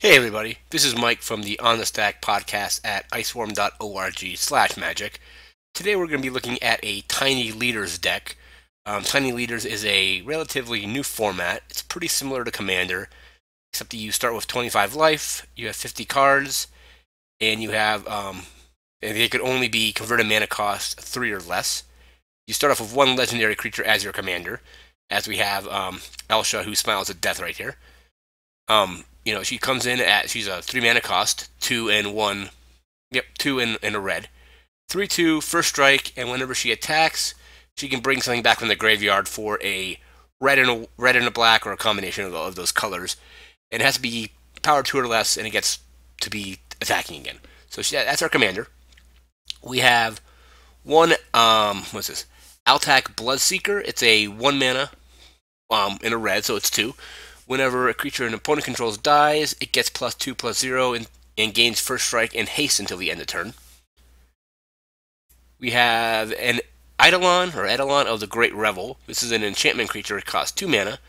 Hey everybody, this is Mike from the On the Stack podcast at iceworm.org/magic. Today we're going to be looking at a Tiny Leaders deck. Tiny Leaders is a relatively new format. It's pretty similar to Commander, except that you start with 25 life, you have 50 cards, and you have, and they could only be converted mana cost 3 or less. You start off with one legendary creature as your commander, as we have Alesha, who smiles at death right here. She comes in she's a 3 mana cost, 2 and 1, 2 and a red. 3/2, first strike, and whenever she attacks, she can bring something back from the graveyard for a red and a black, or a combination of those colors. And it has to be power 2 or less, and it gets to be attacking again. So that's our commander. We have one, what's this? Altac Bloodseeker. It's a 1 mana in a red, so it's 2. Whenever a creature an opponent controls dies, it gets +2/+0 and gains first strike and haste until the end of turn. We have an Eidolon of the Great Revel. This is an enchantment creature. It costs 2 mana.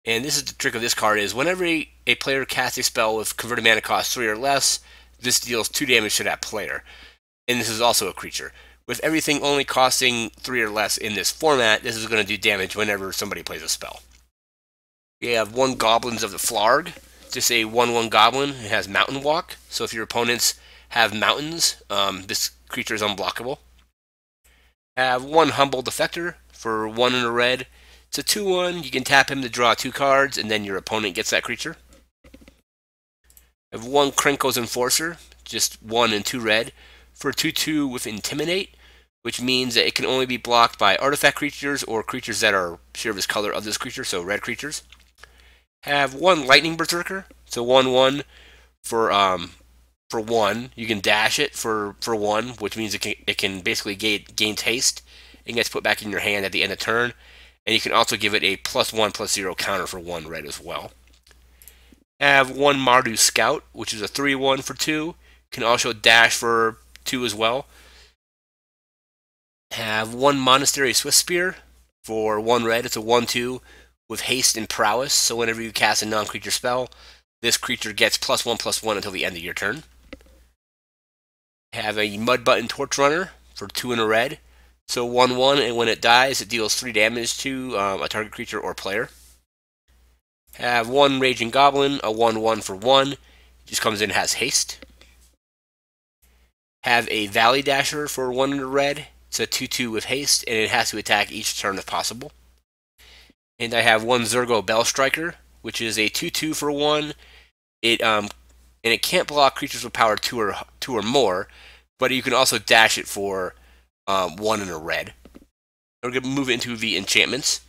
And this is the trick of this card is whenever a player casts a spell with converted mana cost 3 or less, this deals 2 damage to that player. And this is also a creature. With everything only costing 3 or less in this format, this is going to do damage whenever somebody plays a spell. We have one Goblins of the Flarg. Just a 1/1 goblin. It has Mountain Walk. So if your opponents have mountains, this creature is unblockable. Have one Humble Defector for 1 and a red. It's a 2/1. You can tap him to draw 2 cards, and then your opponent gets that creature. Have one Krenko's Enforcer, just 1 and 2 red, for 2/2 with Intimidate, which means that it can only be blocked by artifact creatures or creatures that are Shira's color of this creature, so red creatures. Have one Lightning Berserker. It's a 1/1 for 1. You can dash it for 1, which means it can basically gain haste and gets put back in your hand at the end of turn. And you can also give it a +1/+0 counter for 1 red as well. Have one Mardu Scout, which is a 3/1 for 2. Can also dash for 2 as well. Have one Monastery Swiftspear for 1 red. It's a 1/2 with haste and prowess, so whenever you cast a non-creature spell, this creature gets +1/+1 until the end of your turn. Have a Mud Button Torch Runner for 2 and a red. So 1/1, and when it dies, it deals 3 damage to a target creature or player. Have one Raging Goblin, a 1/1 for 1. It just comes in and has haste. Have a Valley Dasher for 1 and a red. It's a 2/2 with haste, and it has to attack each turn if possible. And I have one Zergo Bellstriker, which is a 2/2 for 1. It can't block creatures with power 2 or more, but you can also dash it for 1 and a red. We're going to move into the enchantments.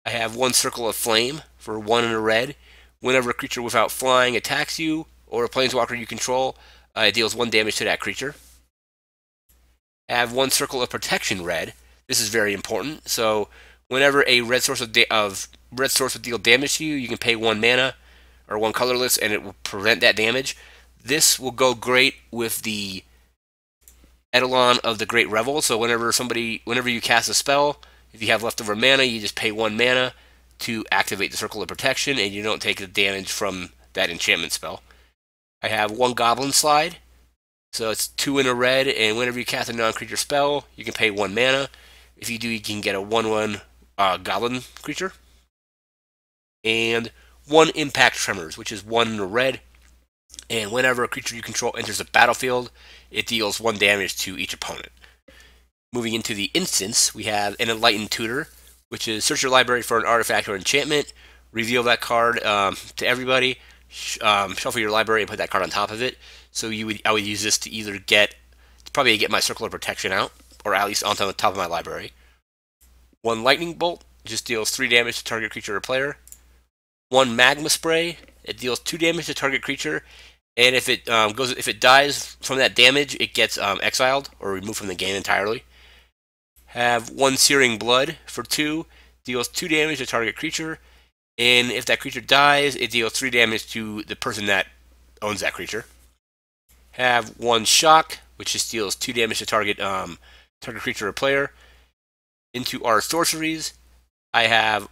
I have one Circle of Flame for 1 and a red. Whenever a creature without flying attacks you, or a planeswalker you control, it deals 1 damage to that creature. I have one Circle of Protection red. This is very important. So whenever a red source would deal damage to you, you can pay 1 mana or 1 colorless, and it will prevent that damage. This will go great with the Eidolon of the Great Revel. So whenever you cast a spell, if you have leftover mana, you just pay 1 mana to activate the Circle of Protection, and you don't take the damage from that enchantment spell. I have one Goblin Slide. So it's 2 and a red, and whenever you cast a non-creature spell, you can pay 1 mana. If you do, you can get a 1/1 Goblin creature. And one Impact Tremors, which is 1 and a red. And whenever a creature you control enters the battlefield, it deals 1 damage to each opponent. Moving into the instants, we have an Enlightened Tutor, which is search your library for an artifact or enchantment, reveal that card to everybody, shuffle your library and put that card on top of it. So I would use this to either get my Circle of Protection out, or at least onto the top of my library. One Lightning Bolt just deals 3 damage to target creature or player. One Magma Spray, it deals 2 damage to target creature, and if it dies from that damage, it gets exiled or removed from the game entirely. Have one Searing Blood for 2, deals 2 damage to target creature, and if that creature dies, it deals 3 damage to the person that owns that creature. Have one Shock, which just deals 2 damage to target creature or player. Into our sorceries, I have,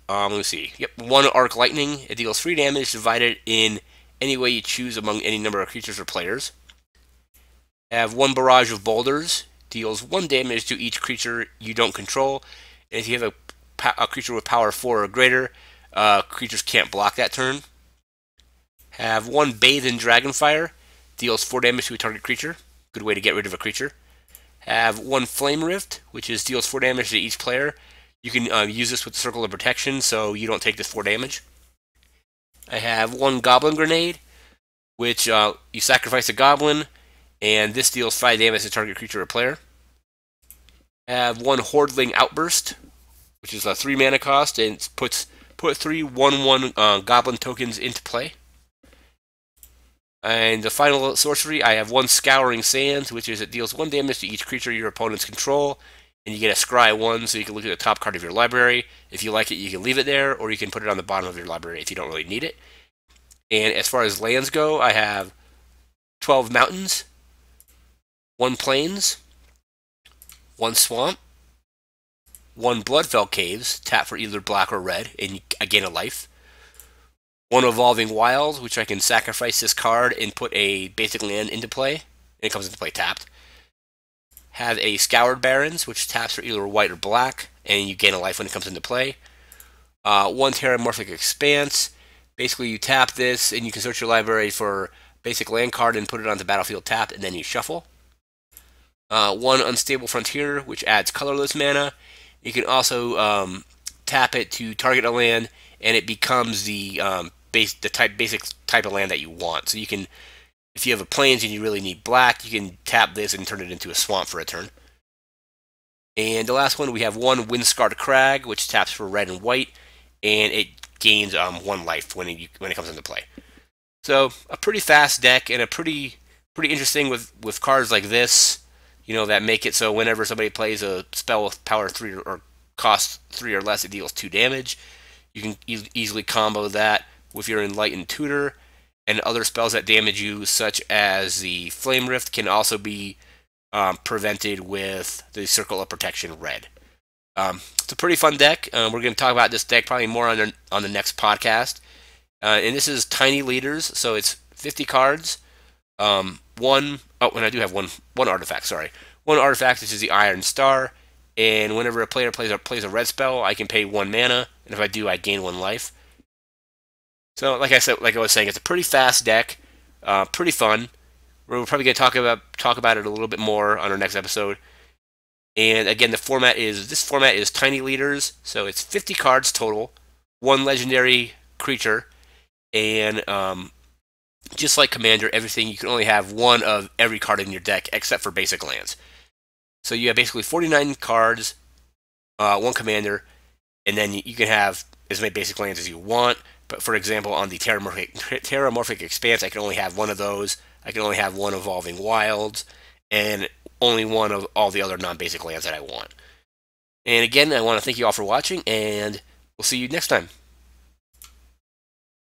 let's see, one Arc Lightning. It deals 3 damage divided in any way you choose among any number of creatures or players. Have 1 Barrage of Boulders, deals 1 damage to each creature you don't control, and if you have a creature with power 4 or greater, creatures can't block that turn. Have 1 Bathe in Dragonfire, deals 4 damage to a target creature, good way to get rid of a creature. Have 1 Flame Rift, which is deals 4 damage to each player. You can use this with the Circle of Protection, so you don't take this 4 damage. I have 1 Goblin Grenade, which you sacrifice a goblin, and this deals 5 damage to target creature or player. I have 1 Hordeling Outburst, which is a 3 mana cost, and it put 3 1/1 goblin tokens into play. And the final sorcery, I have 1 Scouring Sands, which is it deals 1 damage to each creature your opponents control, and you get a Scry 1, so you can look at the top card of your library. If you like it, you can leave it there, or you can put it on the bottom of your library if you don't really need it. And as far as lands go, I have 12 mountains, 1 plains, 1 swamp, 1 Bloodfell Caves, tap for either black or red, and I gain a life. 1 Evolving Wild, which I can sacrifice this card and put a basic land into play, and it comes into play tapped. Have a Scoured Barrens, which taps for either white or black, and you gain a life when it comes into play. 1 Terramorphic Expanse, basically you tap this, and you can search your library for basic land card and put it on the battlefield tapped, and then you shuffle. 1 Unstable Frontier, which adds colorless mana. You can also tap it to target a land, and it becomes the basic type of land that you want. So you can, if you have a plains and you really need black, you can tap this and turn it into a swamp for a turn. And the last one, we have 1 Windscarred Crag, which taps for red and white, and it gains 1 life when it comes into play. So a pretty fast deck, and a pretty interesting with cards like this, that make it so whenever somebody plays a spell with power 3 or cost 3 or less, it deals 2 damage. You can easily combo that with your Enlightened Tutor, and other spells that damage you, such as the Flame Rift, can also be prevented with the Circle of Protection red. It's a pretty fun deck. We're going to talk about this deck probably more on the next podcast. And this is Tiny Leaders, so it's 50 cards. And I do have one artifact, sorry. 1 artifact, which is the Iron Star, and whenever a player plays a red spell, I can pay 1 mana, and if I do, I gain 1 life. So, like I was saying, it's a pretty fast deck, pretty fun. We're probably going to talk about it a little bit more on our next episode. And again, this format is Tiny Leaders, so it's 50 cards total, 1 legendary creature, and just like Commander, everything, you can only have 1 of every card in your deck except for basic lands. So you have basically 49 cards, 1 Commander, and then you can have as many basic lands as you want. But for example, on the Terramorphic Expanse, I can only have 1 of those. I can only have 1 Evolving Wilds, and only 1 of all the other non-basic lands that I want. And again, I want to thank you all for watching, and we'll see you next time.